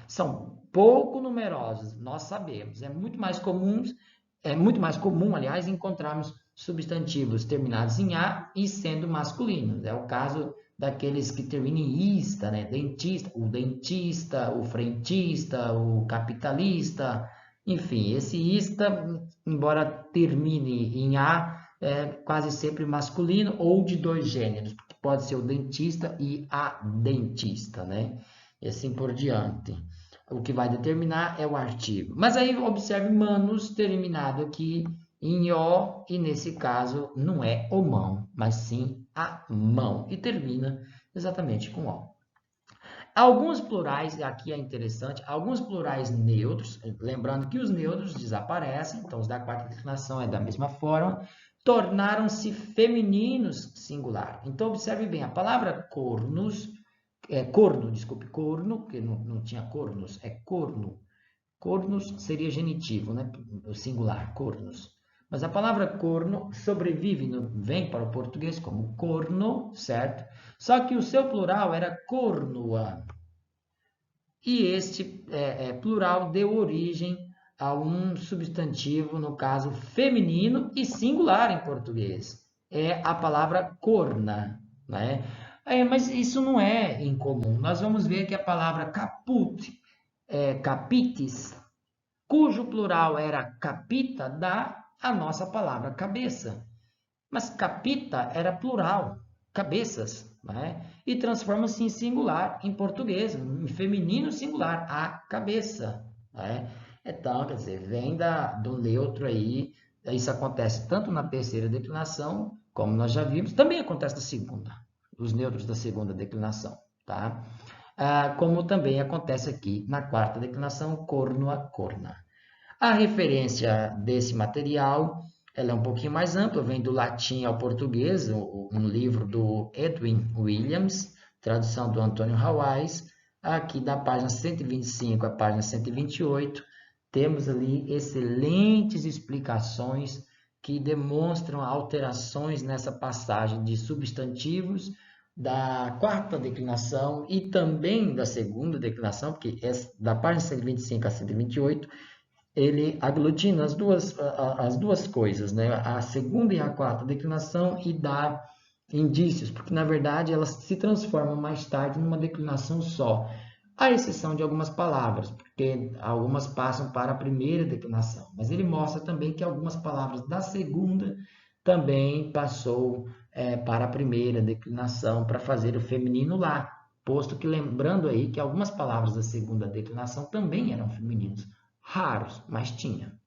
São pouco numerosos, nós sabemos. É muito mais comum, aliás, encontrarmos substantivos terminados em a e sendo masculinos. É o caso daqueles que terminam em ista, né? Dentista, o frentista, o capitalista, enfim, esse ista, embora termine em a, é quase sempre masculino ou de dois gêneros, porque pode ser o dentista e a dentista, né? E assim por diante. O que vai determinar é o artigo. Mas aí observe manus terminado aqui em O, e nesse caso não é o mão, mas sim a mão. E termina exatamente com O. Alguns plurais, aqui é interessante, alguns plurais neutros, lembrando que os neutros desaparecem, então os da quarta declinação é da mesma forma, tornaram-se femininos singular. Então, observe bem, a palavra corno, porque não tinha cornos, é corno. Cornos seria genitivo, né? O singular, cornos. Mas a palavra corno sobrevive, vem para o português como corno, certo? Só que o seu plural era cornua. E este plural deu origem a um substantivo, no caso feminino e singular em português. É a palavra corna, né? Mas isso não é incomum. Nós vamos ver que a palavra caput, capitis, cujo plural era capita, dá a nossa palavra cabeça. Mas capita era plural, cabeças, né? E transforma-se em singular em português, em feminino singular, a cabeça, né? Então, quer dizer, vem do neutro aí, isso acontece tanto na terceira declinação, como nós já vimos, também acontece na segunda, os neutros da segunda declinação, tá? Como também acontece aqui na quarta declinação, cornua, corna. A referência desse material ela é um pouquinho mais ampla, vem do latim ao português, um livro do Edwin Williams, tradução do Antônio Hawais, aqui da página 125 à página 128, temos ali excelentes explicações que demonstram alterações nessa passagem de substantivos da quarta declinação e também da segunda declinação, porque da página 125 a 128, ele aglutina as duas coisas, né? A segunda e a quarta declinação e dá indícios, porque na verdade elas se transformam mais tarde numa declinação só, à exceção de algumas palavras, porque algumas passam para a primeira declinação, mas ele mostra também que algumas palavras da segunda também passou para a primeira declinação para fazer o feminino lá, posto que lembrando aí que algumas palavras da segunda declinação também eram femininos. Raros, mas tinha.